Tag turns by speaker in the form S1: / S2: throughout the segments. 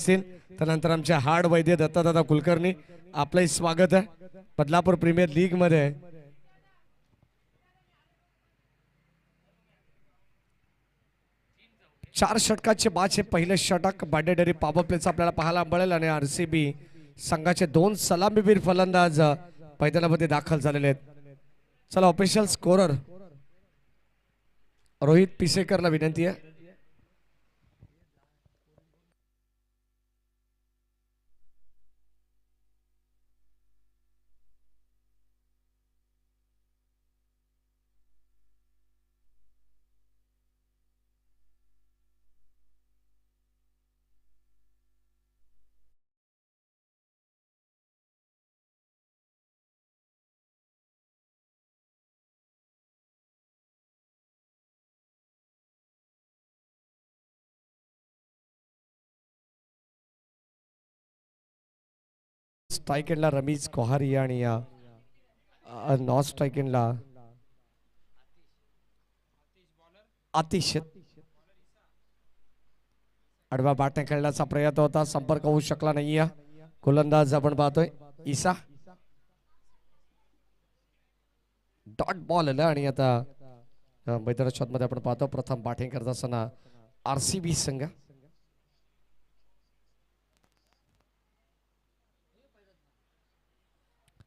S1: त्यानंतर आमचे हार्ड वैद्य दत्तादादा कुलकर्णी आपलंही स्वागत आहे बदलापूर प्रीमियर लीग मध्ये। चार षटकाचे बाचे पहिले षटक बाडेडरी पॉवर प्लेच आपल्याला पाहायला मिळेल आणि आरसीबी संघाचे दोन सलामीवीर फलंदाज मैदानामध्ये दाखल झालेले आहेत। चला ऑफिशियल स्कोरर रोहित पिसेकरला विनंती आहे। स्ट्राइक एंडला रमीज कोहारी आणि नॉन स्ट्राइक एंडला आतिश। आडवा बाटने खेळण्याचा प्रयत्न होता, संपर्क होऊ शकला नाहीये। गोलंदाज आपण पाहतोय ईसा, डॉट बॉल आला आणि आता मैदानाच्या मध्ये आपण पाहतो प्रथम बॅटिंग करत असताना आरसीबी संघ।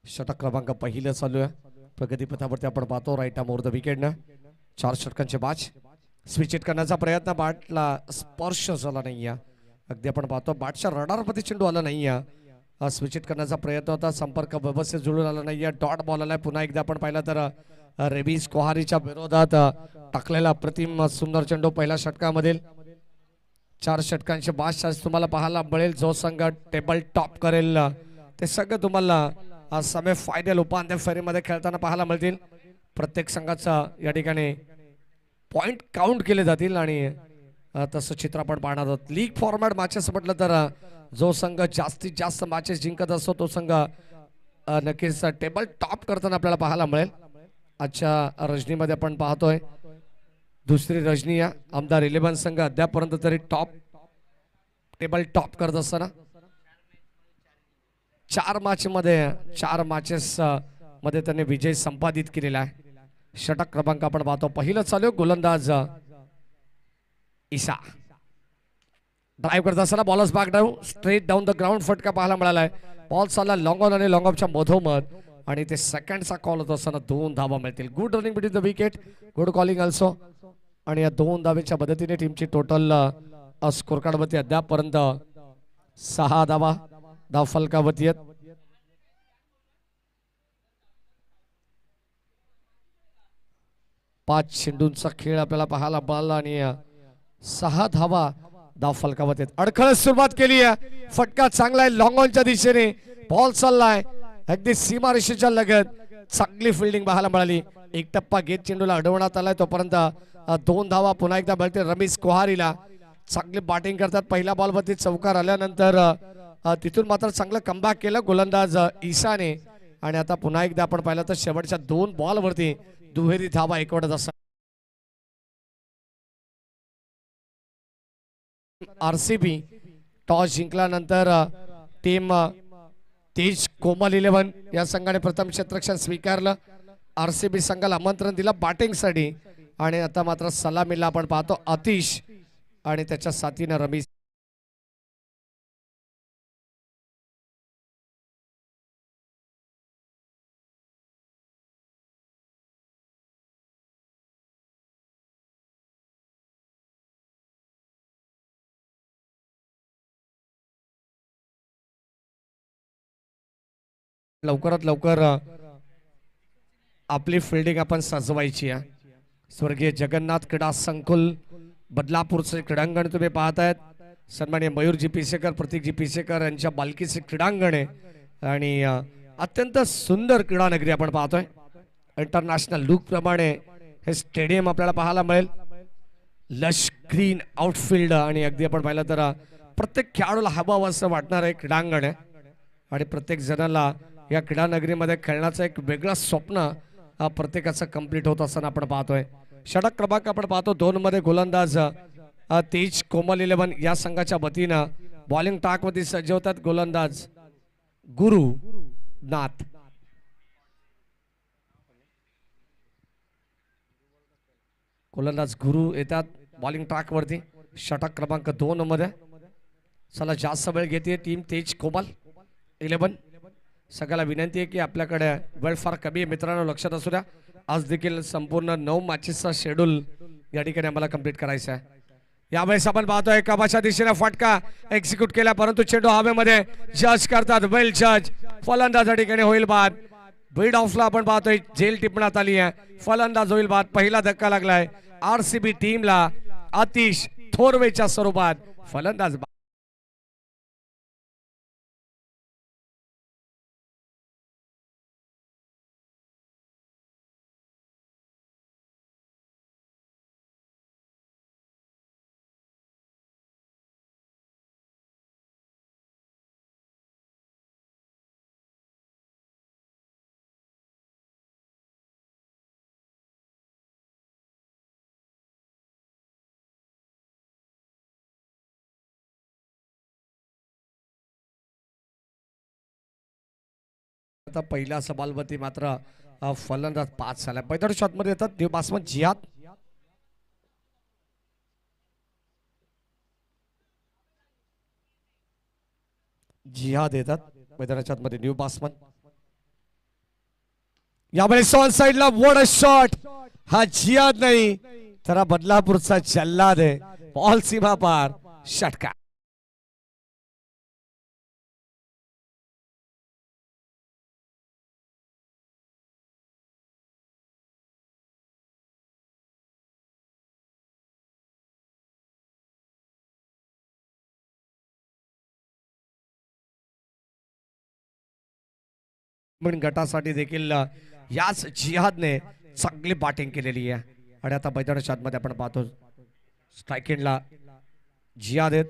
S1: षटक क्रमांक पहिलं चालू आहे प्रगतीपथावरती आपण पाहतो right arm over the wicket न चार षटकांचे बाच स्विच हिट करण्याचा प्रयत्न, बॅटला स्पर्श झाला नाहीये। अगदी आपण पाहतो बॅटच्या रडारमध्ये चेंडू आला नाहीये। स्विच हिट करण्याचा प्रयत्न होता, संपर्क व्यवस्थित जुळून आला नाहीये। डॉट बॉल आलाय पुन्हा एकदा आपण पाहिलं तर रेबीज कोहारीच्या विरोधात टाकलेला प्रतिम सुंदर चेंडू पहिल्या षटकामधील। चार षटकांचे बाच आज तुम्हाला पाहायला मिळेल। जो संघ टेबल टॉप करेल ते सगळं तुम्हाला सेमी फायनल उपांत्य फेरीमध्ये खेळताना पाहायला मिळतील। प्रत्येक संघाचा या ठिकाणी पॉइंट काउंट केले जातील आणि तसं चित्र आपण पाहणार आहोत। लीग फॉर्मॅट मॅचेस म्हटलं तर जो संघ जास्तीत जास्त मॅचेस जिंकत असतो तो संघ नक्कीच टेबल टॉप करताना आपल्याला पाहायला मिळेल। आजच्या रजनीमध्ये आपण पाहतोय दुसरी रजनी आहे। आमदार 11 संघ अद्यापर्यंत तरी टेबल टॉप करत असताना चार मॅचेस मध्ये त्यांनी विजय संपादित केलेला आहे। षटक क्रमांक आपण पाहतो पहिलं चालू, गोलंदाज ईसा ड्राइव्ह करत असताना bowlers back drive straight down the ground फटका पाहायला मिळालाय। बॉल चालला लॉंग ऑन आणि लॉंग ऑफच्या मधोमध आणि ते सेकंडचा कॉल होत असताना दोन धावा मिळतील। Good running between the wicket, good calling also आणि या दोन धावेच्या मदतीने टीमची टोटल स्कोर कार्ड मध्ये अद्यापर्यंत 6 धावा धाव फलकावरती आहेत। पाच चेंडूंचा खेळ आपल्याला पाहायला मिळाला आणि 6 धावा धाव फलकावरती आहेत। अडखळत सुरुवात केली आहे, फटका चांगला आहे लॉंग ऑनच्या दिशेने, बॉल चाललाय अगदी सीमारेषेच्या लगत, चांगली फिल्डिंग पाहायला मिळाली। एक टप्पा घेत चेंडूला अडवण्यात आलाय, तोपर्यंत 2 धावा पुन्हा एकदा मिळते रमीज कोहारीला। चांगली बॅटिंग करतात, पहिल्या बॉलवरती चौकार आल्यानंतर तिथून मात्र चांगलं कमबॅक केलं गोलंदाज ईसाने आणि आता पुन्हा एकदा आपण पाहिलं तर शेवटच्या 2 बॉलवरती दुहेरी धावा एकवटत असतात। आरसीबी टॉस जिंकल्यानंतर टीम तेज कोमल 11 या संघाने प्रथम क्षेत्ररक्षण स्वीकारलं। आरसीबी संघाला आमंत्रण दिलं बॅटिंगसाठी आणि आता मात्र सलामीला आपण पाहतो आतिश आणि त्याच्या साथीने रमीज। लवकरात लवकर आपली फिल्डिंग आपण सजवायची आहे। स्वर्गीय जगन्नाथ क्रीडा संकुल बदलापूरचे क्रीडांगण तुम्ही पाहतायत। सन्माननीय मयूरजी पिसेकर, प्रतीकजी पिसेकर यांच्या बालकीचे क्रीडांगण आहे आणि अत्यंत सुंदर क्रीडा नगरी आपण पाहतोय। इंटरनॅशनल लुक प्रमाणे हे स्टेडियम आपल्याला पाहायला मिळेल। लश ग्रीन आउटफील्ड आणि अगदी आपण पाहिलं तर प्रत्येक खेळाडूला हवं असं वाटणार आहे क्रीडांगण आहे आणि प्रत्येक जणाला या क्रीडा नगरीमध्ये खेळण्याचं एक वेगळं स्वप्न प्रत्येकाचं कंप्लीट होत असताना आपण पाहतोय। षटक क्रमांक आपण पाहतो 2 मध्ये गोलंदाज तेज कोमल 11 या संघाच्या वतीनं बॉलिंग टाक मध्ये सज्ज होतात गोलंदाज गुरु नाथ. गोलंदाज गुरु येतात बॉलिंग ट्रॅक वरती. षटक क्रमांक 2 मध्ये. चला जास्त वेळ घेते टीम तेज कोमल 11. सगळ्याला विनंती आहे की आपल्याकडे वेळ फार कमी आहे मित्रांनो, लक्षात असू द्या. आज देखील संपूर्ण 9 मॅचेसचा शेड्यूल या ठिकाणी आम्हाला कंप्लीट करायचा आहे. यावेळेस आपण पाहतोय कबाच्या दिशेने फटका एक्झिक्यूट केला, परंतु चेंडू हवेमध्ये जज करतात. वेल जज. फलंदाज या ठिकाणी होईल बाद. बीड ऑफला आपण पाहतोय झेल टिपण्यात आली आहे. फलंदाज होईल बाद. पहिला धक्का लागलाय आरसीबी टीमला आतिश थोरवेच्या स्वरूपात. फलंदाज आता पहिल्या सबालवरती मात्र फलंदाज 5 झाला. पैदळ शॉट मध्ये येतात देव बासमन जिहाद. जिहाद येतात मैदानाच्या आतमध्ये न्यू बासमन. यावेळेस ऑन साइडला वड शॉट. हा जिहाद नाही तर हा बदलापूरचा जल्लाद आहे. बॉल सीमा पार. षटकार. गटासाठी देखील याच जिहादने चांगली बॅटिंग केलेली आहे. आणि आता मैदानाच्या आतमध्ये आपण पाहतो स्ट्राईक एंडला जिहाद आहेत.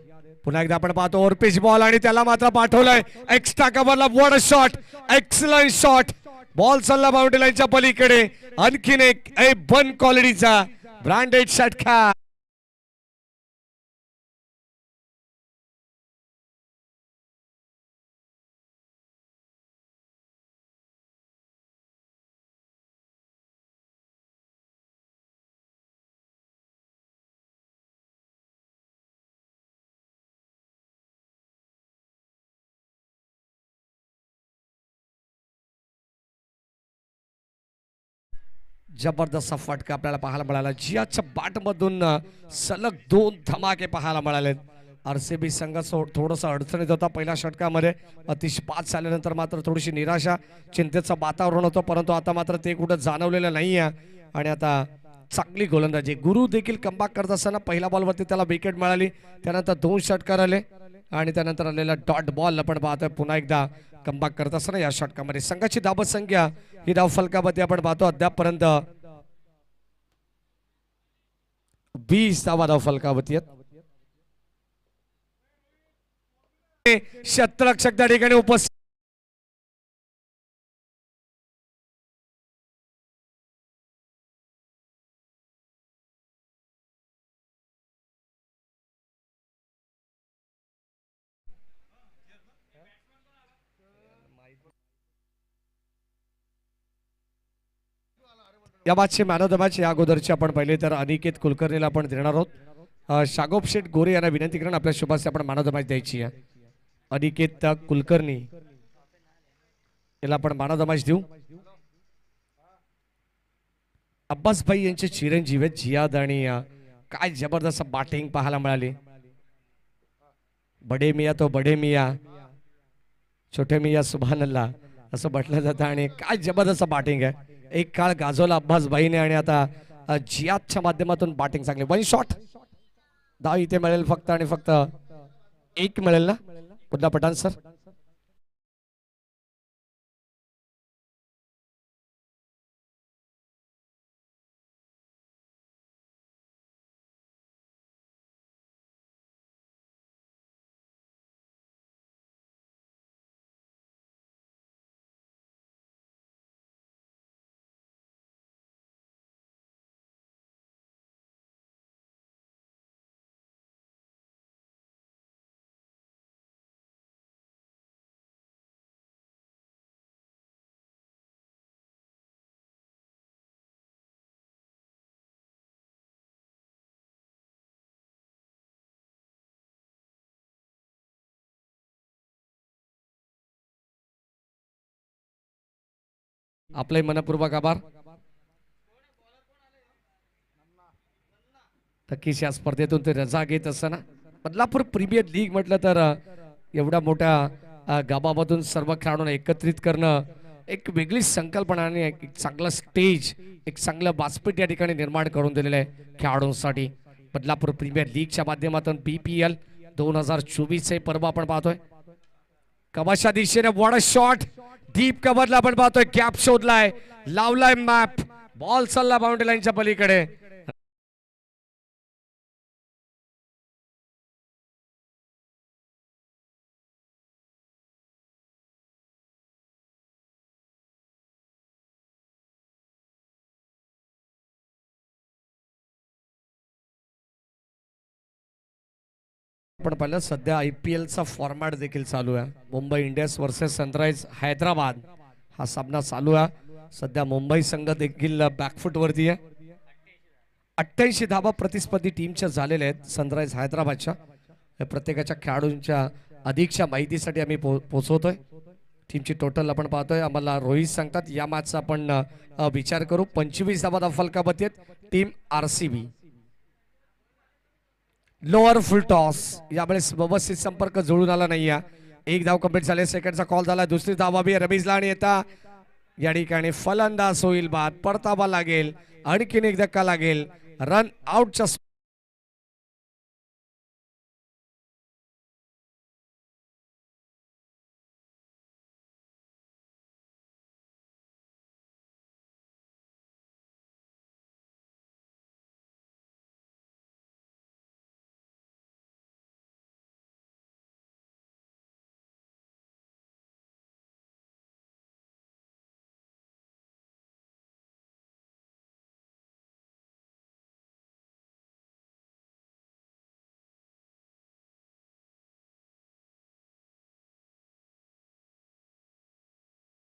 S1: पुन्हा एकदा आपण पाहतो ओव्हरपिच बॉल आणि त्याला मात्र पाठवलंय एक्स्ट्रा कव्हरला. What shot. Excellent shot. Ball चालला बाउंड्री लाईनच्या पलीकडे. आणखीन एक बन क्वालिटीचा ब्रँडेड षटकार. जबरदस्त फटका आपल्याला पाहायला मिळाला. जिहादच्या बॅट मधून सलग 2 धमाके पाहायला मिळाले. आरसीबी संघ थोडंसं अडचणीत होता पहिल्या षटकामध्ये. अतिशय 5 झाल्यानंतर मात्र थोडीशी निराशा चिंतेचं वातावरण होतं, परंतु आता मात्र ते कुठं जाणवलेलं नाही आहे. आणि आता चांगली गोलंदाजी. गुरु देखील कमबॅक करत असताना पहिल्या बॉलवरती त्याला विकेट मिळाली. त्यानंतर 2 षटकार आले आणि त्यानंतर आलेला डॉट बॉल आपण पाहतोय पुन्हा एकदा कमबॅक करत असताना या षटकामध्ये संघाची धाबत संख्या ही धाव फलकामध्ये आपण पाहतो अद्यापपर्यंत 20 धावा धाव फलकावरती आहेत. क्षेत्ररक्षक त्या ठिकाणी उपस्थित. या मॅचचे मॅन ऑफ द मॅच या अगोदरची आपण पहिले तर अनिकेत कुलकर्णीला आपण देणार आहोत. शागोब शेठ गोरे यांना विनंती करून आपल्या शुभास आपण मॅन ऑफ द मॅच द्यायची आहे. अनिकेत कुलकर्णी याला आपण मॅन ऑफ द मॅच देऊ. अब्बास भाई यांचे चिरंजीव आहेत जिहाद आणि काय जबरदस्त बॅटिंग पाहायला मिळाली. बडे मिया तो बडे मिया छोटे मिया सुभानल्ला असं म्हटलं जातं आणि काय जबरदस्त बॅटिंग आहे. एक काळ गाजवला अब्बास भाईने आणि आता जिहादच्या माध्यमातून बॅटिंग चांगली. 1 शॉट धाव इथे मिळेल फक्त आणि फक्त 1 मिळेल ना पुन्हा पठाण सर. आपले मनपूर्वक आभार. नक्कीच या स्पर्धेतून ते रजा घेत असताना बदलापूर प्रीमियर लीग म्हटलं तर एवढ्या मोठ्या गावामधून सर्व खेळाडूंना एकत्रित करणं एक वेगळी संकल्पना आणि एक चांगलं स्टेज एक चांगलं व्यासपीठ या ठिकाणी निर्माण करून दिलेलं आहे खेळाडूंसाठी. बदलापूर प्रीमियर लीगच्या माध्यमातून BPL 2024 हे पर्व आपण पाहतोय. कबाशा दिशेने वॉट शॉट डीप कव्हरला आपण पाहतोय. गॅप शोधलाय, लावलाय मॅप, बॉल चालला बाउंड्री लाईनच्या पलीकडे. आपण पाहिलं सध्या IPL चा फॉर्मॅट देखील चालू आहे. Mumbai Indians versus sunrise Hyderabad हा सामना चालू आहे. सध्या मुंबई संघ देखील बॅकफुट वरती आहे. 88 धावा प्रतिस्पर्धी टीमच्या झालेल्या आहेत सनराइज हैदराबादच्या. प्रत्येकाच्या खेळाडूंच्या अधिकच्या माहितीसाठी आम्ही पोहोचवतोय. टीमची टोटल आपण पाहतोय. आम्हाला रोहित सांगतात या मॅचचा आपण विचार करू. 25 धावा फलकावती आहेत टीम RCB. लोअर फुल टॉस यावेळेस व्यवस्थित संपर्क जुळून आला नाहीये. एक धाव कंप्लीट झाले. सेकंडचा कॉल झाला. दुसरी धावा बी रमीजला आणि येता या ठिकाणी फलंदाज होईल बाद. परतावा लागेल, आणखीन एक धक्का लागेल. रन आउटच्या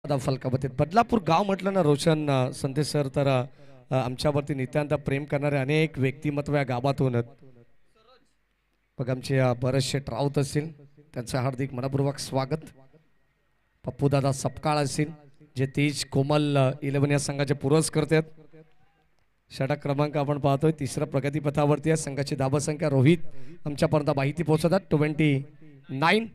S1: फलकावतीत. बदलापूर गाव म्हटलं ना रोशन संदेश सर तर आमच्यावरती नित्यांत प्रेम करणारे अनेक व्यक्तिमत्व या गावातून बघ. आमचे बरेचसे राऊत असतील त्यांचं हार्दिक मनपूर्वक स्वागत. पप्पू दादा सपकाळ असतील जे तेज कोमल 11 या संघाचे पुरस्कर्ते आहेत. षटक क्रमांक आपण पाहतोय. तिसरा प्रगतीपथावरती आहे. संघाची धावसंख्या रोहित आमच्यापर्यंत माहिती पोहोचवतात 29.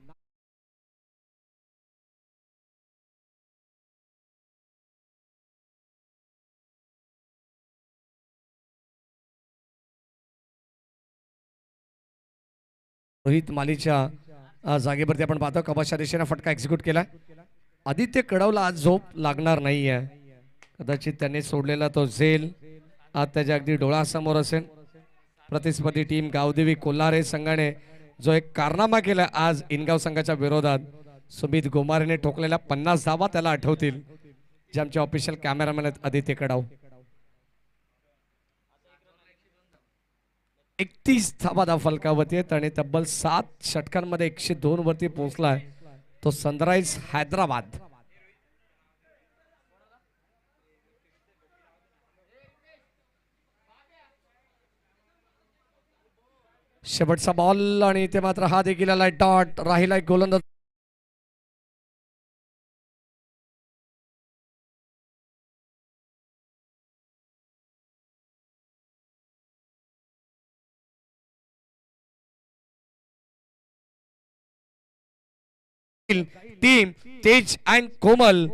S1: रोहित मालीच्या जागेवरती आपण पाहतो. कबाशा दिशेने फटका एक्झिक्यूट केला. आदित्य कडवला आज झोप लागणार नाहीये. कदाचित त्यांनी सोडलेला तो झेल आज त्याच्या अगदी डोळ्यासमोर असेल. प्रतिस्पर्धी टीम गावदेवी कोल्हारे संघाने जो एक कारनामा केला आज इनगाव संघाच्या विरोधात. सुमित गोमारेने ठोकलेल्या 50 धावा त्याला आठवतील जे आमचे ऑफिशियल कॅमेरामॅन आहेत आदित्य कडव. 31 धावा फलकावती आहेत आणि तब्बल 7 षटकांमध्ये 102 वरती पोहोचलाय तो सनराइज हैदराबाद. शेवटचा बॉल आणि ते मात्र हा देखील आलाय डॉट. राहिला एक गोलंदाज. टीम तेज अँड कोमल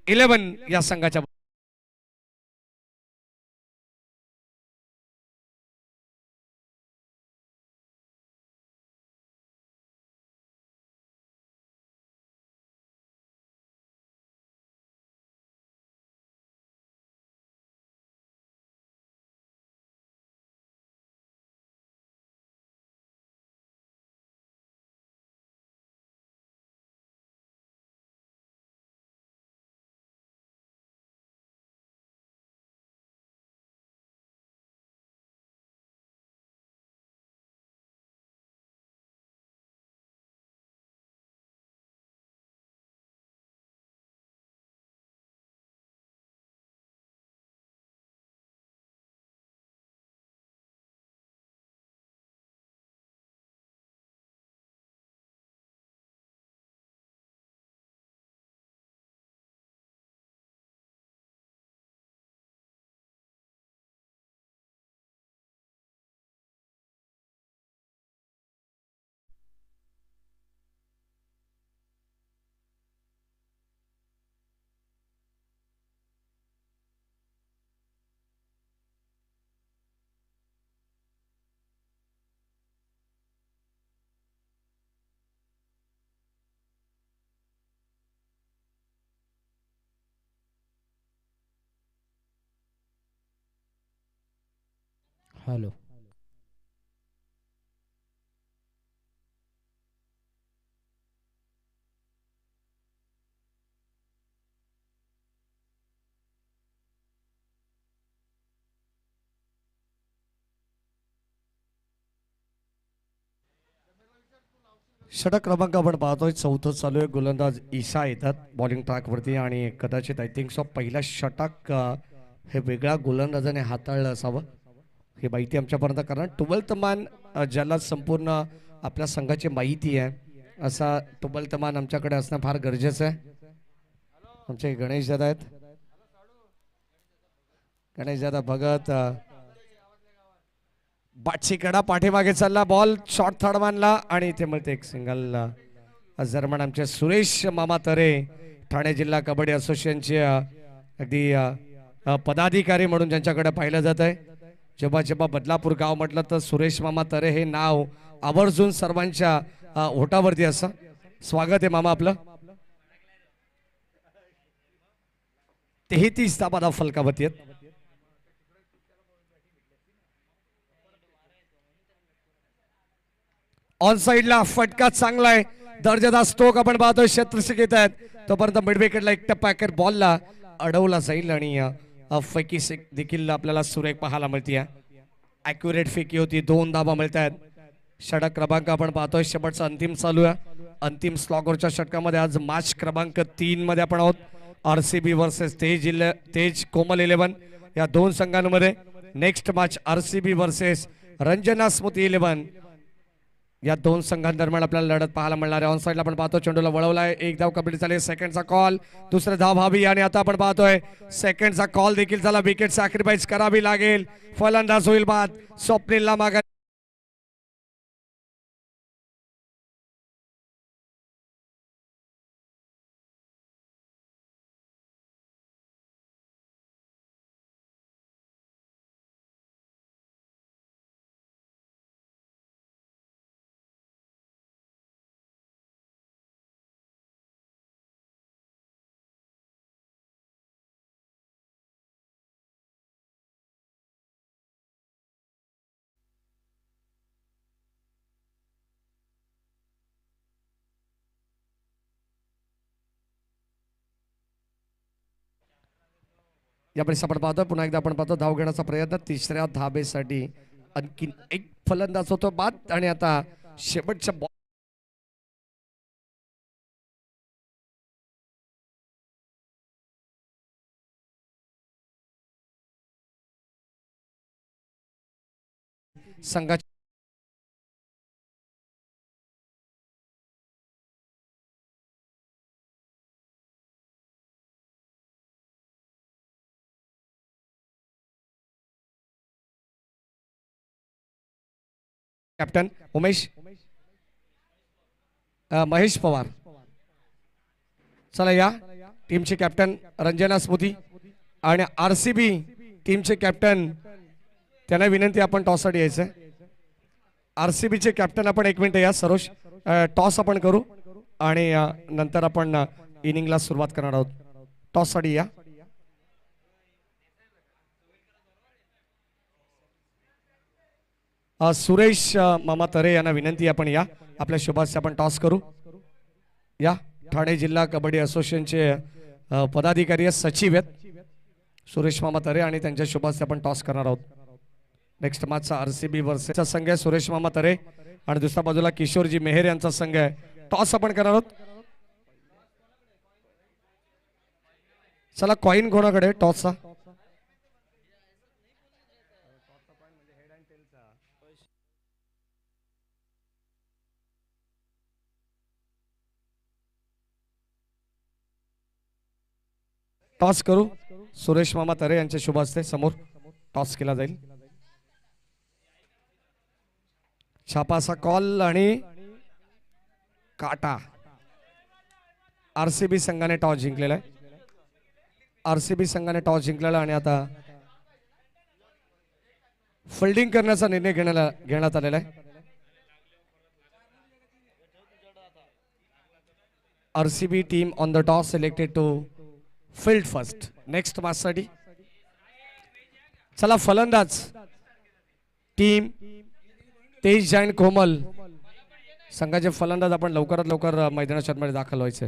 S1: 11 या संघाच्या
S2: हॅलो.
S1: षटक क्रमांक आपण पाहतोय, चौथं चालू आहे. गोलंदाज ईशा येतात बॉलिंग ट्रॅकवरती आणि कदाचित आय थिंक सो पहिला षटक हे वेगळ्या गोलंदाजाने हाताळलं असावं ही माहिती आमच्यापर्यंत, कारण टुबल तमान ज्याला संपूर्ण आपल्या संघाची माहिती आहे असा टुबल तमान आमच्याकडे असणं फार गरजेचं आहे. आमचे गणेश दादा आहेत, गणेश दादा भगत. बाटची कडा पाठीमागे चालला, बॉल शॉर्ट थर्ड मानला आणि इथे मिळते एक सिंगल. जर्मन आमचे सुरेश मामा तरे, ठाणे जिल्हा कबड्डी असोसिएशनचे अगदी पदाधिकारी म्हणून ज्यांच्याकडे पाहिलं जात आहे. जेव्हा जेव्हा बदलापूर गाव म्हटलं तर सुरेश मामा तरे हे नाव आवर्जून सर्वांच्या ओठावरती असं. स्वागत आहे मामा आपलं. 33 धावा फलकावरती आहेत. ऑन साइडला फटका चांगला आहे, दर्जेदार स्ट्रोक आपण पाहतोय. क्षेत्ररक्षक येत आहेत तोपर्यंत मिड विकेटला एक टप्पॅकर बॉलला अडवला जाईल आणि फेकी देखील आपल्याला सुरेख पाहायला मिळते. ॲक्युरेट फेकी होती, 2 धावा मिळत आहेत. षटक क्रमांक आपण पाहतोय शेवटचा अंतिम चालू आहे. अंतिम स्लॉगरच्या षटकामध्ये आज मॅच क्रमांक 3 मध्ये आपण आहोत. RCB वर्सेस तेज कोमल 11 या दोन संघांमध्ये. Next match RCB versus Ranjana Smriti 11 या दोन संघांदरम्यान आपल्याला लढत पाहायला मिळणार आहे. ऑन साइडला आपण पाहतो चेंडूला वळवलाय, एक धाव कंप्लीट झाली. सेकंडचा कॉल, दुसरा धाव व्हावी आणि आता आपण पाहतोय सेकंडचा कॉल देखील झाला. विकेट सॅक्रिफाईस करावी लागेल. फलंदाज होईल बाद. स्वप्नीलला मागा यावेळेस आपण पाहतो. पुन्हा एकदा आपण पाहतो धाव घेण्याचा प्रयत्न. तिसऱ्या धाबेसाठी आणखी एक फलंदाज होतो बाद आणि आता शेवटच्या संघाच्या कॅप्टन महेश पवार. चला या टीमचे कॅप्टन रंजना स्मृती आणि RCB टीमचे कॅप्टन त्यांना विनंती आपण टॉससाठी यायचं. RCB चे कॅप्टन आपण एक मिनिट या सरोज, टॉस आपण करू आणि नंतर आपण इनिंगला सुरुवात करणार आहोत. टॉससाठी या. सुरेश मामा तरे यांना विनंती आपण या. आपल्या शुभास्य आपण टॉस करू या. ठाणे जिल्हा कबड्डी असोसिएशनचे पदाधिकारी सचिव आहेत सुरेश मामा तरे आणि त्यांच्या शुभास्य आपण टॉस करणार आहोत. नेक्स्ट मॅचचा RCB वर्सेसचा संघ आहे सुरेश मामा तरे आणि दुसऱ्या बाजूला किशोरजी मेहर यांचा संघ आहे. टॉस आपण करणार आहोत. चला कॉइन कोणाकडे टॉसचा? टॉस करू. सुरेश मामा तरे यांच्या शुभ हस्ते समोर टॉस केला जाईल. छापासा कॉल आणि काटा. RCB संघाने टॉस जिंकलेला आहे. RCB संघाने टॉस जिंकलेला आणि आता फिल्डिंग करण्याचा निर्णय घेण्यात आलेला आहे. RCB team on the toss selected to field first. Next match साठी चला फलंदाज टीम तेज जैन कोमल संघाचे फलंदाज आपण लवकरात लवकर मैदानाच्या मध्ये दाखल व्हायचे.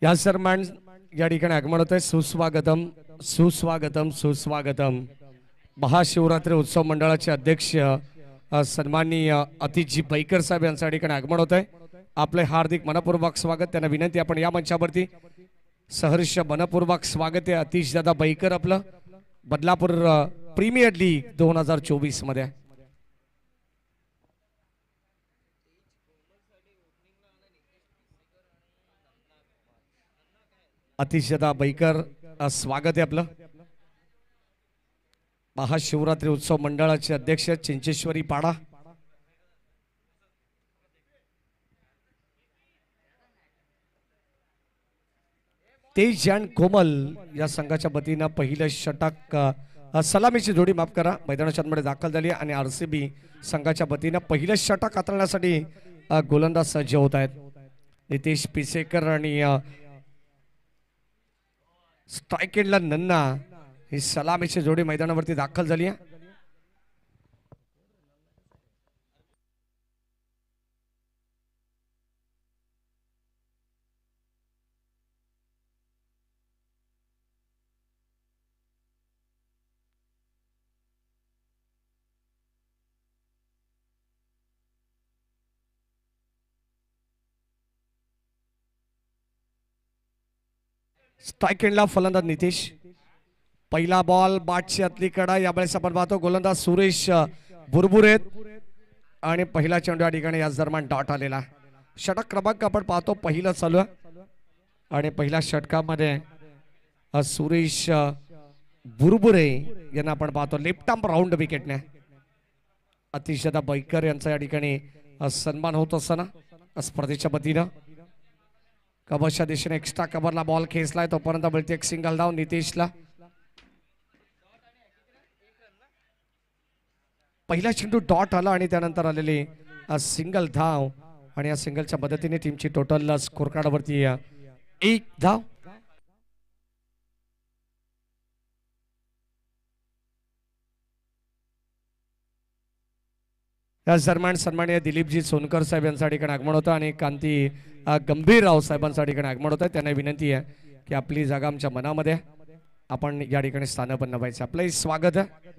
S1: या दरम्यान या ठिकाणी आगमन होत आहे. सुस्वागतम सुस्वागतम सुस्वागतम. महाशिवरात्री उत्सव मंडळाचे अध्यक्ष सन्माननीय अतिथजी बैकर साहेब यांच्या ठिकाणी आगमन होत आहे. आपले हार्दिक मनपूर्वक स्वागत. त्यांना विनंती आपण या मंचावरती सहर्ष मनपूर्वक स्वागत आहे. अतिश दादा बैकर आपलं बदलापूर प्रीमियर लीग 2024 मध्ये. अतिशदा बैकर स्वागत आहे आपलं. महाशिवरात्री उत्सव मंडळाचे अध्यक्ष चिंचेश्वरी पाडा. तेज जैन कोमल या संघाच्या वतीनं पहिलं षटक सलामीची जोडी माफ करा मैदानाच्या मध्ये दाखल झाली आणि आरसीबी संघाच्या वतीनं पहिलं षटक हाताळण्यासाठी गोलंदाज सज्ज होत आहेत. नितेश पिसेकर आणि स्ट्राइक एंडला नन्ना ही सलामीची जोडी मैदानावरती दाखल झाली आहे. स्ट्राइक एंडला फलंदाज नितेश. पहिला बॉल बाटची आतली कडा. यावेळेस आपण पाहतो गोलंदाज सुरेश बुरबुरेत आणि पहिला चेंडू या ठिकाणी याच दरम्यान डॉट आलेला. षटक क्रमांक आपण पाहतो पहिलं चालू आहे आणि पहिल्या षटकामध्ये सुरेश बुरबुरे यांना आपण पाहतो लेफ्ट आर्म राऊंड विकेटने. अतिशय बैकर यांचा या ठिकाणी सन्मान होत असताना स्पर्धेच्या वतीनं कबरच्या दिशेने एक्स्ट्रा कव्हरला बॉल खेचलाय. तोपर्यंत मिळते एक सिंगल धाव नितेशला. पहिला चेंडू डॉट आला आणि त्यानंतर आलेली सिंगल धाव आणि या सिंगलच्या मदतीने टीमची टोटल स्कोर कार्डवरती एक धाव. याच दरम्यान सन्माननीय दिलीपजी सोनकर साहेब यांच्या ठिकाणी आगमन होतं आणि कांती गंभीरराव साहेबांच्या ठिकाणी आगमन होतं. त्यांना विनंती आहे की आपली जागा आमच्या मनामध्ये आपण या ठिकाणी स्थानपन्न व्हायचं. आपलं स्वागत आहे.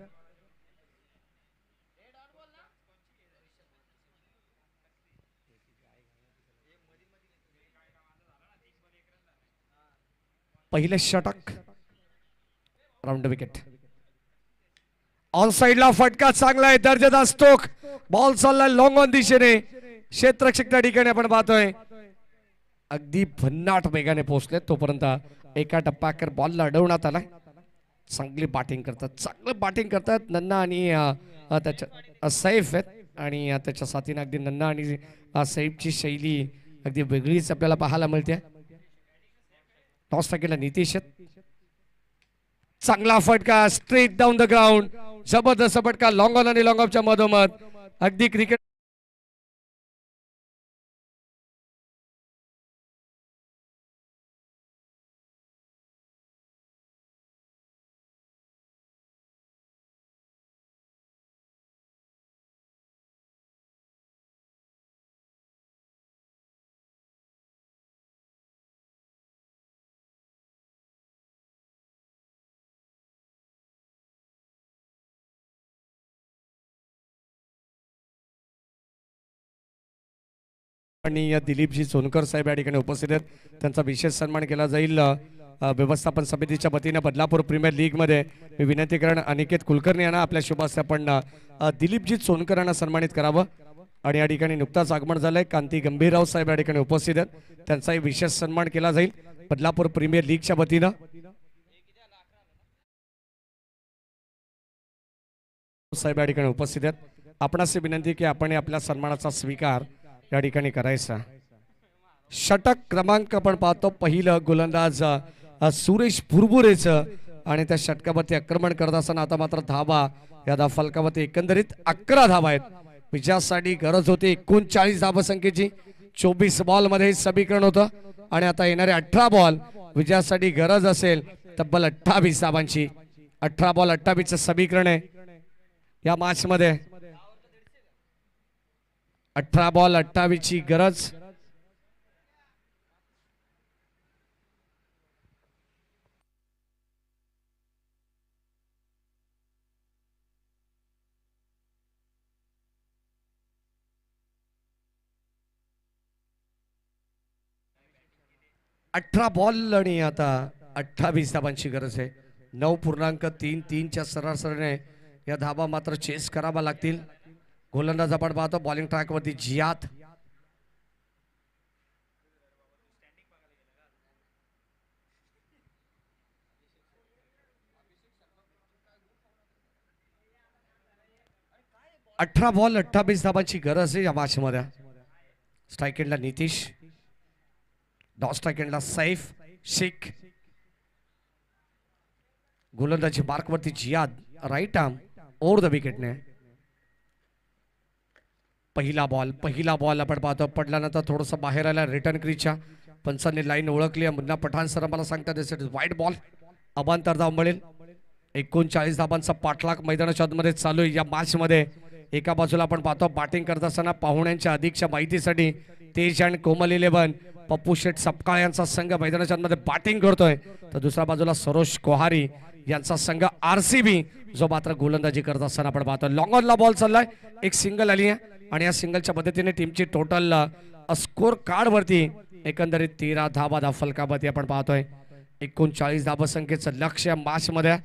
S1: पहिले षटक राऊंड विकेट. ऑन साइडला फटका चांगला आहे. दर्जेदार स्ट्रोक. बॉल चाललाय लॉंग ऑन दिशेने. क्षेत्ररक्षक त्या ठिकाणी आपण पाहतोय अगदी भन्नाट वेगाने पोहोचले. तोपर्यंत एका टप्प्याकर बॉलला अडवण्यात आलाय. चांगली बॅटिंग करतात. चांगलं बॅटिंग करतात नन्ना आणि त्याच्या सैफ आहेत आणि त्याच्या साथीने अगदी नन्ना आणि सैफची शैली अगदी वेगळीच आपल्याला पाहायला मिळते. टॉस टाकेला नितेश. चांगला फटका स्ट्रेट डाऊन द ग्राउंड. जबरदस्त फटका लॉंग ऑन आणि लॉंग ऑफच्या मधोमध. अगदी क्रिकेट आणि दिलीपजी सोनकर साहेब या ठिकाणी उपस्थित आहेत. त्यांचा विशेष सन्मान केला जाईल. व्यवस्थापन समितीच्या वतीने बदलापूर प्रीमियर लीग मध्ये मी विनंती करण अनिकेत कुलकर्णी यांना आपल्या शुभ हस्ते आपण दिलीपजी सोनकर यांना सन्मानित करावं. आणि या ठिकाणी नुकताच आगमन झालंय. कांती गंभीरराव साहेब या ठिकाणी उपस्थित आहेत. त्यांचाही विशेष सन्मान केला जाईल बदलापूर प्रीमियर लीगच्या वतीनं. साहेब या ठिकाणी उपस्थित आहेत. आपणास विनंती की आपण आपल्या सन्मानाचा स्वीकार या ठिकाणी करायचा. षटक क्रमांक आपण पाहतो पहिलं गोलंदाज सुरेश भुरभुरेचं आणि त्या षटकावरती आक्रमण करत असताना आता मात्र धाबा या फलकावरती एकंदरीत 11 धाबा आहेत. विजयासाठी गरज होती 39 धावसंख्येची. 24 बॉल मध्ये समीकरण होतं आणि आता येणारे 18 बॉल विजयासाठी गरज असेल तब्बल 28 धाबांची. 18 बॉल 28चं समीकरण आहे या मॅच मध्ये. 18 बॉल 28 ची गरज. अठरा बॉल आणि आता 28 धाबांची गरज आहे. 9.33च्या सरासरीने या धाबा मात्र चेस करावा लागतील. गोलंदाज आपण पाहतो बॉलिंग ट्रॅक वरती जियाद. अठरा बॉल 28 धाबांची गरज आहे या मॅच मध्ये. स्ट्राईक एंडला नितीश, डॉट स्ट्राईक एंडला सैफ शेख. गोलंदाजी मार्क वरती Ziyad, right arm over the विकेटने. पहिला बॉल आपण पाहतो पडल्यानंतर थोडंसं बाहेर आला रिटर्न क्रीजच्या. पंचांनी लाईन ओळखली. मुन्ना पठाण सर मला सांगतात वाईट बॉल, अबांतर धाव मिळेल. 39 धाबांचा पाठलाग मैदानाच्या आतमध्ये चालू आहे या मॅच मध्ये. एका बाजूला आपण पाहतो बॅटिंग करत असताना पाहुण्यांच्या अधिकच्या माहितीसाठी तेज अँड कोमल 11 पप्पू शेठ सपकाळ यांचा संघ मैदानाच्या आतमध्ये बॅटिंग करतोय, तर दुसऱ्या बाजूला सरोज कोहारी यांचा संघ आरसीबी जो मात्र गोलंदाजी करत असताना आपण पाहतो. लॉंग ऑनला बॉल चाललाय, एक सिंगल आली आहे आणि या सिंगलच्या पद्धतीने टीमची टोटल स्कोर कार्ड वरती एकंदरीत 13 धाबा फलकावरती आपण पाहतोय. 39 धाबसंख्येचं लक्ष्य मॅच मध्ये.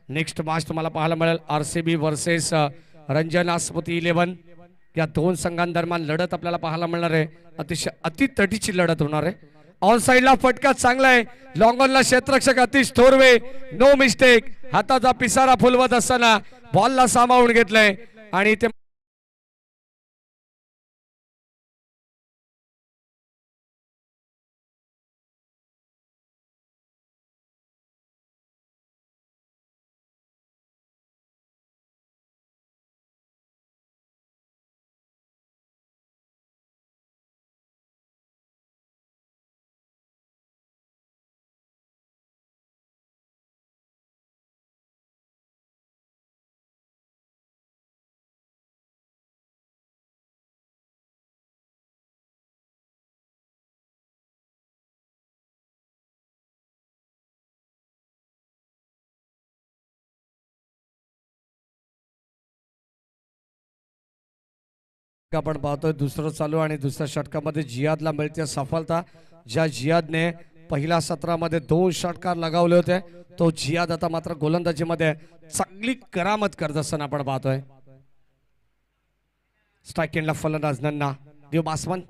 S1: नेक्स्ट मॅच तुम्हाला पाहायला मिळेल आरसीबी वर्सेस रंजन स्मृती 11. या दोन संघांदरम्यान लढत आपल्याला पाहायला मिळणार आहे. अतिशय अतितटीची लढत होणार आहे. ऑन साइडला फटका चांगला आहे. लॉंग ऑनला क्षेत्ररक्षक अतिश थोरवे नो मिस्टेक. हाताचा पिसारा फुलवत असताना बॉलला सामावून घेतलंय आणि ते आपण पाहतोय दुसरं चालू आणि दुसऱ्या षटकामध्ये जियादला मिळते सफलता. ज्या जियादने पहिल्या सत्रामध्ये 2 षटकार लगावले होते, तो जियाद आता मात्र गोलंदाजीमध्ये चांगली करामत करत असताना आपण पाहतोय. स्ट्राईक एंडला फलंदाज नन्ना देव बासवन.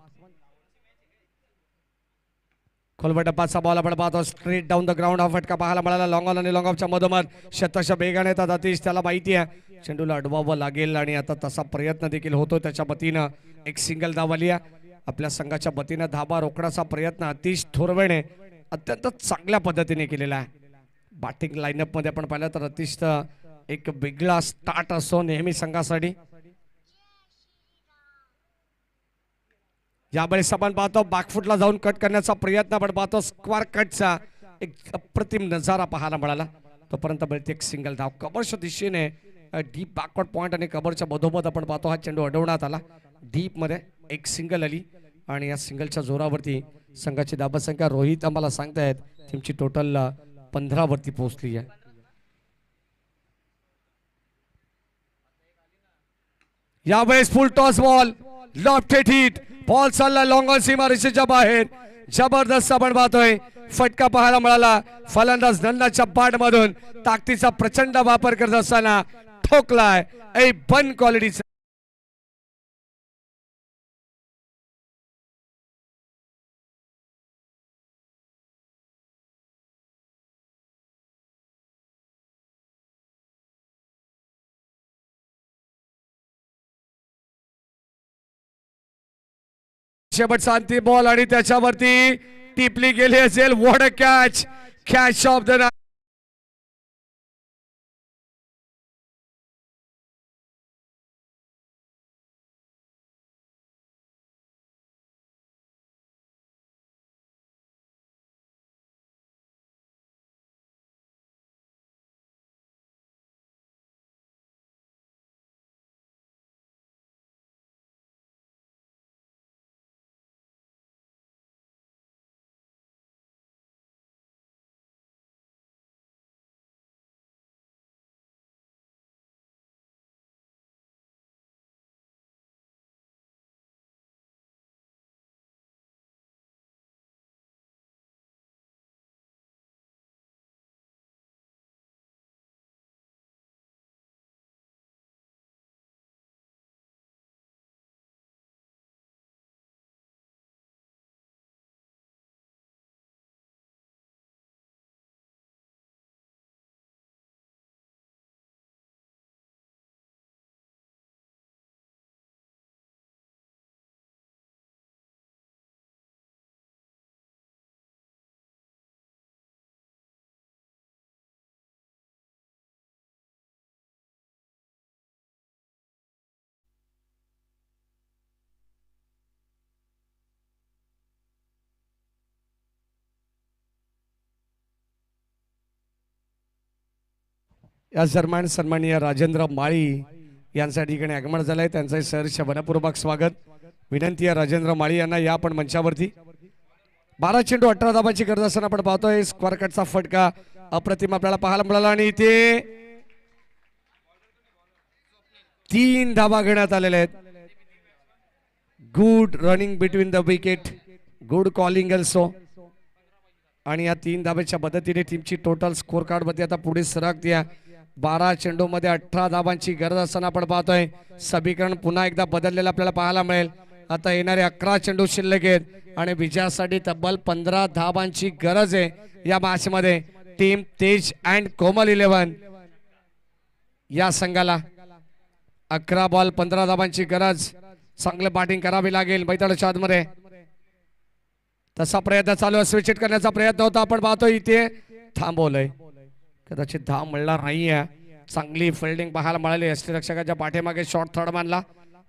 S1: खोलवटप्पाचा बॉल आपण पाहतो स्ट्रेट डाऊन द ग्राउंड. हा फटका पाहायला मिळाला लॉंग ऑन आणि लॉंग ऑफच्या मधोमध. शतकशा वेगाने येतात अतिश, त्याला माहिती आहे चेंडूला अडवावं लागेल आणि आता तसा प्रयत्न देखील होतो त्याच्या वतीनं. एक सिंगल धाव आली आहे आपल्या संघाच्या वतीनं. धाबा रोखण्याचा प्रयत्न अतिश थोरवेने अत्यंत चांगल्या पद्धतीने केलेला आहे. बॅटिंग लाईनअप मध्ये आपण पाहिलं तर अतिश एक वेगळा स्टार्ट असतो नेहमी संघासाठी. यावेळेस आपण पाहतो बॅकफुटला जाऊन कट करण्याचा प्रयत्न आपण पाहतो. स्क्वार कटचा एक अप्रतिम नजारा पाहायला मिळाला. तोपर्यंत मिळते एक सिंगल धाव कव्हरच्या दिशेने. डीप बॅकवर्ड पॉइंट आणि कव्हरच्या मधोमध आपण पाहतो हा चेंडू अडवण्यात आला. डीप मध्ये एक सिंगल आली आणि या सिंगलच्या जोरावरती संघाची धाबसंख्या रोहित आम्हाला सांगतायत टीमची टोटल 15 वरती पोहोचली आहे. यावेळेस फुल toss ball, lofted hit. Ball चालला लॉंग ऑन सीमा रेषेच्या बाहेर. जबरदस्त आपण पाहतोय फटका पाहायला मिळाला. फलंदाज नन्नाच्या बॅट मधून ताकदीचा प्रचंड वापर करत असताना ठोकलाय. ए बन क्वालिटीचा शेवटचा अंतिम बॉल आणि त्याच्यावरती टिपली गेली असेल. What a catch, catch of the या दरम्यान सन्माननीय राजेंद्र माळी यांच्या ठिकाणी आगमन झालंय. त्यांचं सहर्ष मनपूर्वक स्वागत. विनंती आहे राजेंद्र माळी यांना या आपण मंचावरती. 12 चेंडू 18 धाबांची गरज असताना आपण पाहतोय स्क्वेअर कटचा फटका अप्रतिम आपल्याला पाहायला मिळाला आणि इथे 3 धाबा घेण्यात आलेल्या आहेत. Good running between the wicket, good calling also. आणि या 3 धाब्याच्या मदतीने टीमची टोटल स्कोर कार्ड मध्ये आता पुढे सरकते. 12 चेंडू मध्ये 18 धाबांची गरज असताना आपण पाहतोय समीकरण पुन्हा एकदा बदललेलं आपल्याला पाहायला मिळेल. आता येणारे 11 चेंडू शिल्लक आहेत आणि विजयासाठी तब्बल 15 धाबांची गरज आहे. या मॅच मध्ये टीम तेज अँड कोमल 11 या संघाला 11 बॉल 15 धाबांची गरज. चांगलं बॅटिंग करावी लागेल मैदानाच्या आतमध्ये. तसा प्रयत्न चालू आहे. स्विच हिट करण्याचा प्रयत्न होता. आपण पाहतो इथे थांबवलंय. कदाचित धाव मिळणार नाहीये. चांगली फिल्डिंग पाहायला मिळाली. यष्टीरक्षकाच्या पाठीमागे शॉर्ट थर्ड मानला.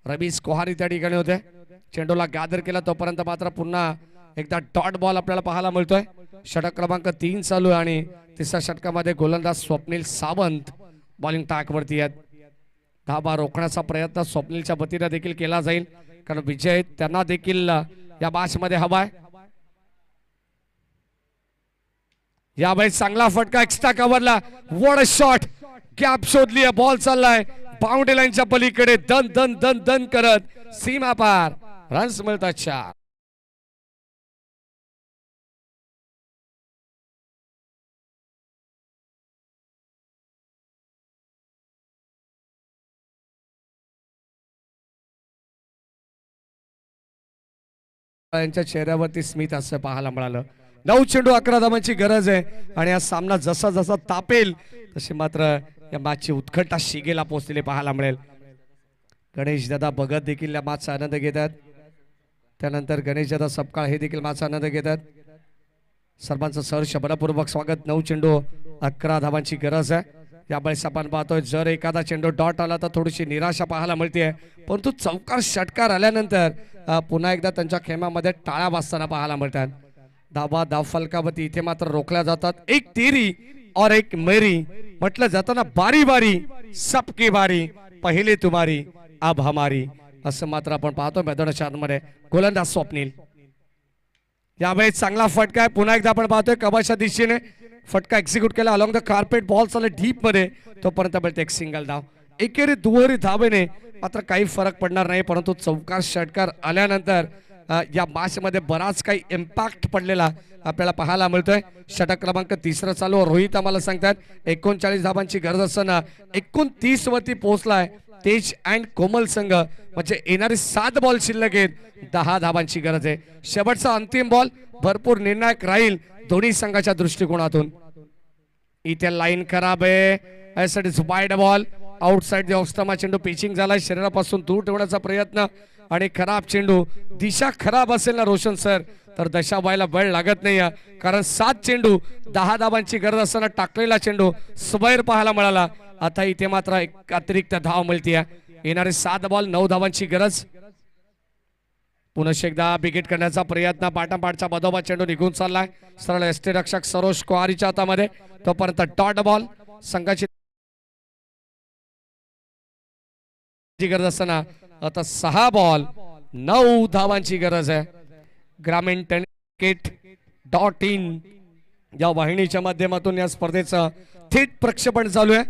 S1: रवीश कोहारी त्या ठिकाणी होते. चेंडूला गॅदर केला तोपर्यंत मात्र पुन्हा एकदा डॉट बॉल आपल्याला पाहायला मिळतोय. षटक क्रमांक 3 चालू आहे आणि तिसऱ्या षटकामध्ये गोलंदाज स्वप्नील सावंत बॉलिंग टॅक वरती आहेत. धाबा रोखण्याचा प्रयत्न स्वप्नीलच्या वतीने देखील केला जाईल कारण विजय त्यांना देखील या मॅच मध्ये हवाय. यावेळी चांगला फटका एक्स्ट्रा कव्हरला. व्हॉट अ शॉट, गॅप शोधली आहे. बॉल चाललाय बाउंड्री लाईनच्या पलीकडे दन दन दन दन करत सीमा पार. रन्स मिळतात 4. यांच्या चेहऱ्यावरती स्मित असं पाहायला मिळालं. 9 चेंडू 11 धाबांची गरज आहे आणि हा सामना जसा जसा तापेल तशी मात्र या मॅचची उत्कंठा शिगेला पोहोचलेली पाहायला मिळेल. गणेश दादा भगत देखील या मॅचचा आनंद घेतात. त्यानंतर गणेश दादा सपकाळ हे देखील मॅचचा आनंद घेतात. सर्वांचं सहर्ष मनपूर्वक स्वागत. 9 चेंडू 11 धाबांची गरज आहे. यावेळेस आपण पाहतोय जर एखादा चेंडू डॉट आला तर थोडीशी निराशा पाहायला मिळते. परंतु चौकार षटकार आल्यानंतर पुन्हा एकदा त्यांच्या खेमामध्ये टाळ्या वाजताना पाहायला मिळतात. धाबा धाव फलकावरती इथे मात्र रोखल्या जातात. एक तेरी और एक मेरी म्हटलं जाताना बारी बारी सबकी बारी पहिले तुम्हारी अब हमारी असं मात्र आपण पाहतो मैदानाच्या आतमध्ये. गोलंदाज स्वप्नील. यावेळेस चांगला फटका आहे. पुन्हा एकदा आपण पाहतोय कबाच्या दिशेने फटका एक्झिक्यूट केला अलॉंग द कार्पेट. बॉल चालला डीप मध्ये तोपर्यंत मिळते एक सिंगल धाव. एकेरी दुहेरी धावेने मात्र काही फरक पडणार नाही. परंतु चौकार षटकार आल्यानंतर या मॅच मध्ये बराच काही इम्पॅक्ट पडलेला आपल्याला पाहायला मिळतोय. षटक क्रमांक 3 चालू. रोहित आम्हाला सांगतात 39 धाबांची गरज असताना 29 वरती पोहोचलाय तेज अँड कोमल संघ. म्हणजे येणारे 7 बॉल शिल्लक आहेत. 10 धाबांची गरज आहे. शेवटचा अंतिम बॉल भरपूर निर्णायक राहील दोन्ही संघाच्या दृष्टिकोनातून. इथे लाईन खराब आहे. Wide ball outside the off stump. चेंडू पिचिंग झालाय. शरीरापासून दूर ठेवण्याचा प्रयत्न आणि खराब चेंडू. दिशा खराब असेल ना रोशन सर तर दशा व्हायला वेळ लागत नाही, कारण 7 चेंडू 10 धावांची गरज असताना टाकलेला चेंडू स्वैर पाहायला मिळाला. आता इथे मात्र एक अतिरिक्त धाव मिळते. येणारे 7 बॉल 9 धावांची गरज. पुन्हा एकदा विकेट करण्याचा प्रयत्न. पाठापाठचा बदोबा चेंडू निघून चाललाय. सरळ एसटी रक्षक सरोज कुहारीच्या हातामध्ये. तोपर्यंत डॉट बॉल. संघाची गरज असताना आता 6 बॉल 9 धावांची गरज आहे. ग्रामीण क्रिकेट.in या वाहिनीच्या माध्यमातून या स्पर्धेचं थेट प्रक्षेपण चालू आहे.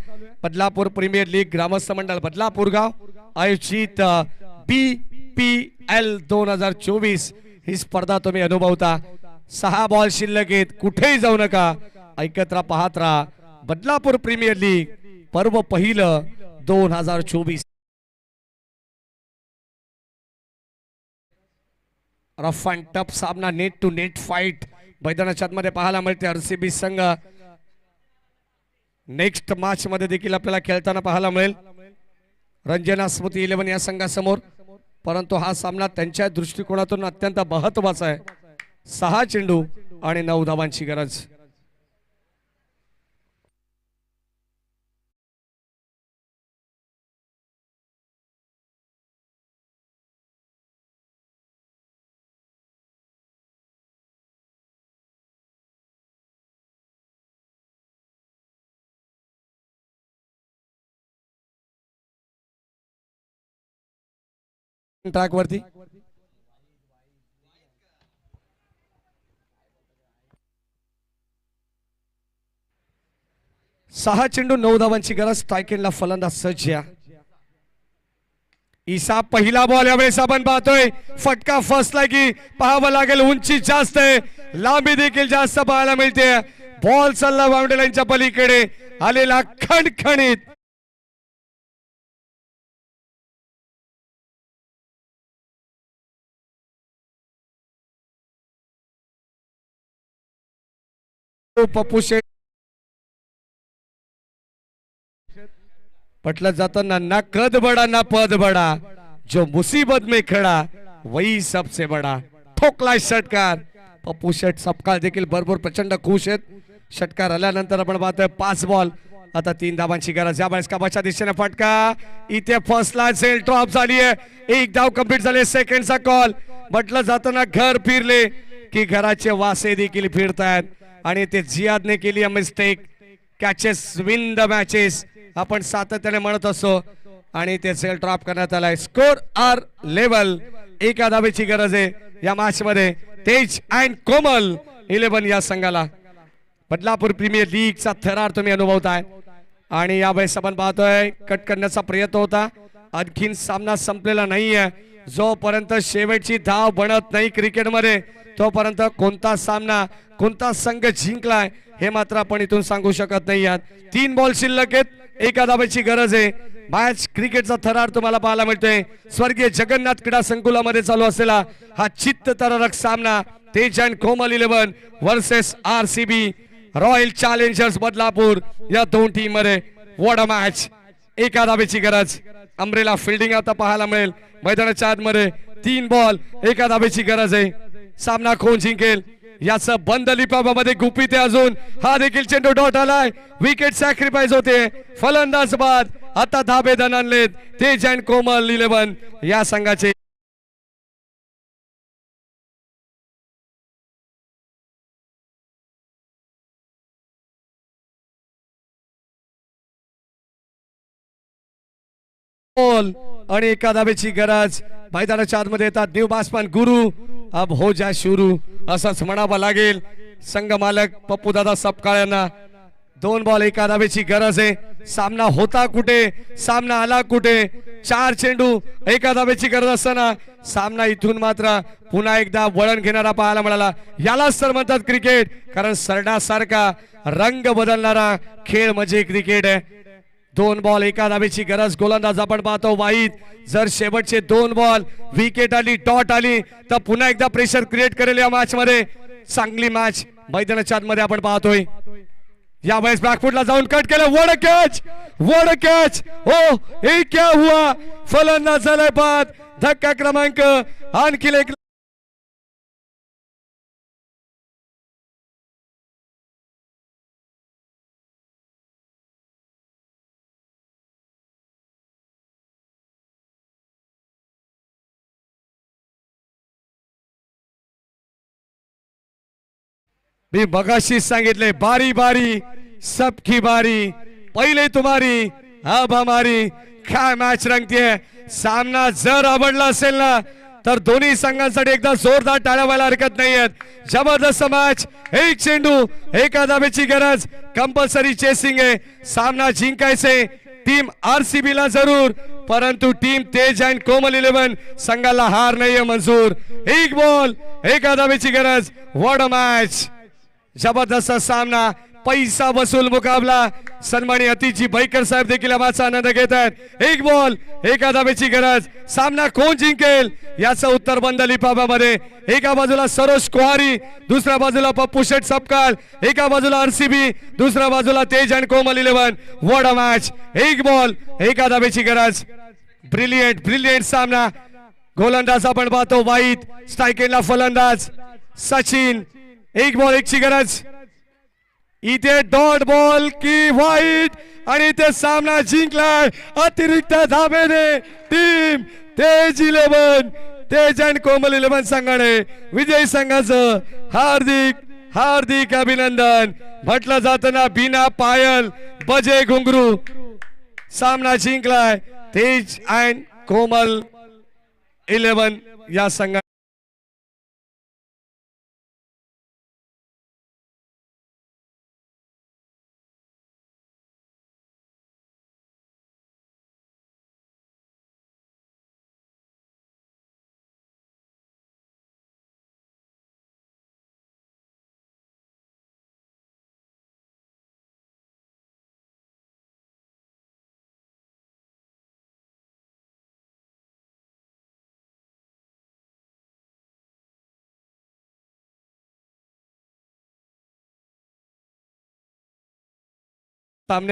S1: बदलापूर प्रीमियर लीग ग्रामस्थ मंडळ बदलापूर गाव आयोजित BPL 2024 ही स्पर्धा तुम्ही अनुभवता. 6 बॉल शिल्लक आहेत. कुठेही जाऊ नका, ऐकत राहा, पाहत राहा. बदलापूर प्रीमियर लीग पर्व पहिलं 2024. रफ अँड टफ सामना, नेट टू नेट फाईट मैदानाच्या आतमध्ये पाहायला मिळते. RCB संघ नेक्स्ट मॅच मध्ये देखील आपल्याला खेळताना पाहायला मिळेल रंजना स्मृती 11 या संघासमोर. परंतु हा सामना त्यांच्या दृष्टिकोनातून अत्यंत महत्त्वाचा आहे. 6 चेंडू आणि 9 धावांची गरज. ट्रॅक वरती 6 चेंडू 9 धावांची गरज. स्ट्रायकेनला फलंदाज सज्ज. ईसा पहिला बॉल यावेळेस आपण पाहतोय. फटका फसला की पाहावं लागेल. उंची जास्त आहे, लांबी देखील जास्त पाहायला मिळते. बॉल चालला बाउंड्री लाईनच्या पलीकडे. आलेला खणखणीत पप्पू शेठ पटलं जातं ना कद बडा ना पद बडा, जो मुसीबत में खड़ा वही सबसे बडा. ठोकलाय षटकार. पप्पू शेठ सपकाळ देखील बरोबर प्रचंड खुश आहेत. षटकार आल्यानंतर आपण पाहतोय 5 बॉल आता 3 धावांची गरज. या वेळेस काबाच्या दिशेने फटका इथे फसला असेल. ड्रॉप झाली आहे. 1 धाव कंप्लीट झाले. सेकंडचा कॉल. म्हटलं जातं ना घर फिरले की घराचे वासे देखील फिरतायत. आणि ते जियादने केली mistake. Catches win the matches आपण सातत्याने म्हणत असतो आणि ते सेल ड्रॉप करण्यात आलाय. Score R level. 1 धावेची गरज आहे या मॅच मध्ये. तेज अँड कोमल 11 या संघाला. बदलापूर प्रीमियर लीगचा थरार तुम्ही अनुभवताय. आणि यावेळेस आपण पाहतोय कट करण्याचा प्रयत्न होता. आणखीन सामना संपलेला नाहीये. जोपर्यंत शेवटची धाव बनत नाही क्रिकेटमध्ये तोपर्यंत कोणता सामना कोणता संघ जिंकलाय हे मात्र आपण इथून सांगू शकत नाही. 3 बॉल शिल्लक आहेत. 1 धावेची गरज आहे. मॅच क्रिकेटचा थरार तुम्हाला पाहायला मिळतोय. स्वर्गीय जगन्नाथ क्रीडा संकुलामध्ये चालू असलेला हा चित्तथरारक सामना तेज and Komal 11 versus RCB royal challengers Badlapur या 2 टीम मध्ये. What a match. 1 धावेची गरज. अम्ब्रेला फिल्डिंग आता पाहायला मिळेल मैदानाच्या आतमध्ये. 3 बॉल 1 धावेची गरज आहे. सामना कोण जिंकेल याचं बंद लिफाफ्यामध्ये गुपित आहे अजून. हा देखील चेंडू डॉट आलाय. विकेट सॅक्रिफाईस होते. फलंदाज बाद. आता धाबे धन आणलेत तेज अँड कोमल 11 या संघाचे. आणि 1 धावेची गरज. मैदानाच्या आतमध्ये येतात न्यू बॅट्समन गुरु. अब हो जा शुरू असंच म्हणावं लागेल संघ मालक पप्पू दादा सपकाळ यांना. 2 बॉल 1 धावेची गरज आहे. सामना होता कुठे, सामना आला कुठे. 4 चेंडू 1 धावेची गरज असताना सामना इथून मात्र पुन्हा एकदा वळण घेणारा पाहायला मिळाला. यालाच तर म्हणतात क्रिकेट, कारण सरण्यासारखा रंग बदलणारा खेळ म्हणजे क्रिकेट आहे. 2 बॉल 1 धावेची गरज. गोलंदाज आपण पाहतो वाईद. जर शेवटचे 2 बॉल विकेट आली, डॉट आली तर पुन्हा एकदा प्रेशर क्रिएट करेल या मॅच मध्ये. चांगली मॅच मैदानाच्या आतमध्ये आपण पाहतोय. या वेळेस बॅकफुटला जाऊन कट केलं. वड कॅच, वड कॅच. हो, हे क्या हुआ. फलंदाज झालाय बाद. धक्का क्रमांक आणखी एक मी मगाशी सांगितले बारी बारी सबकी बारी पहिले तुम्हारी अब हमारी काय मॅच रंगतीये सामना जर आवडला असेल ना तर दोन्ही संघांसाठी एकदा जोरदार टाळ्या व्हायला हरकत नाहीयेत जबरदस्त मॅच एक चेंडू एका धावेची गरज कंपल्सरी चेसिंग आहे सामना जिंकायचे टीम आरसीबी ला जरूर परंतु टीम तेज अँड कोमल 11 संघाला हार नाहीये मंजूर एक बॉल एका धावेची गरज व्हाट अ मॅच जबरदस्त सामना पैसा वसूल मुकाबला सन्मानी अतिथी बैकर साहेब देखील आमचा आनंद घेत आहेत एक बॉल एका धावेची गरज सामना कोण जिंकेल याचं उत्तर बंद लिफाफ्यामध्ये एका बाजूला सरोज कुहारी दुसऱ्या बाजूला पप्पू शेठ सपकाळ एका बाजूला आरसीबी दुसऱ्या बाजूला तेज and Komal 11 what a match एक बॉल एका धावेची गरज ब्रिलियंट ब्रिलियंट सामना गोलंदाज आपण पाहतो वाईट स्ट्रायकेला फलंदाज सचिन एक बॉल एकची गरज इथे डॉट बॉल की वाईट आणि इथे सामना जिंकलाय अतिरिक्त धावेने टीम तेज 11 तेज अँड कोमल 11 संघाने विजयी संघाचं हार्दिक हार्दिक अभिनंदन म्हटलं जातं ना बिना पायल बजे घुंगरू सामना जिंकलाय तेज अँड कोमल 11 या संघा सामने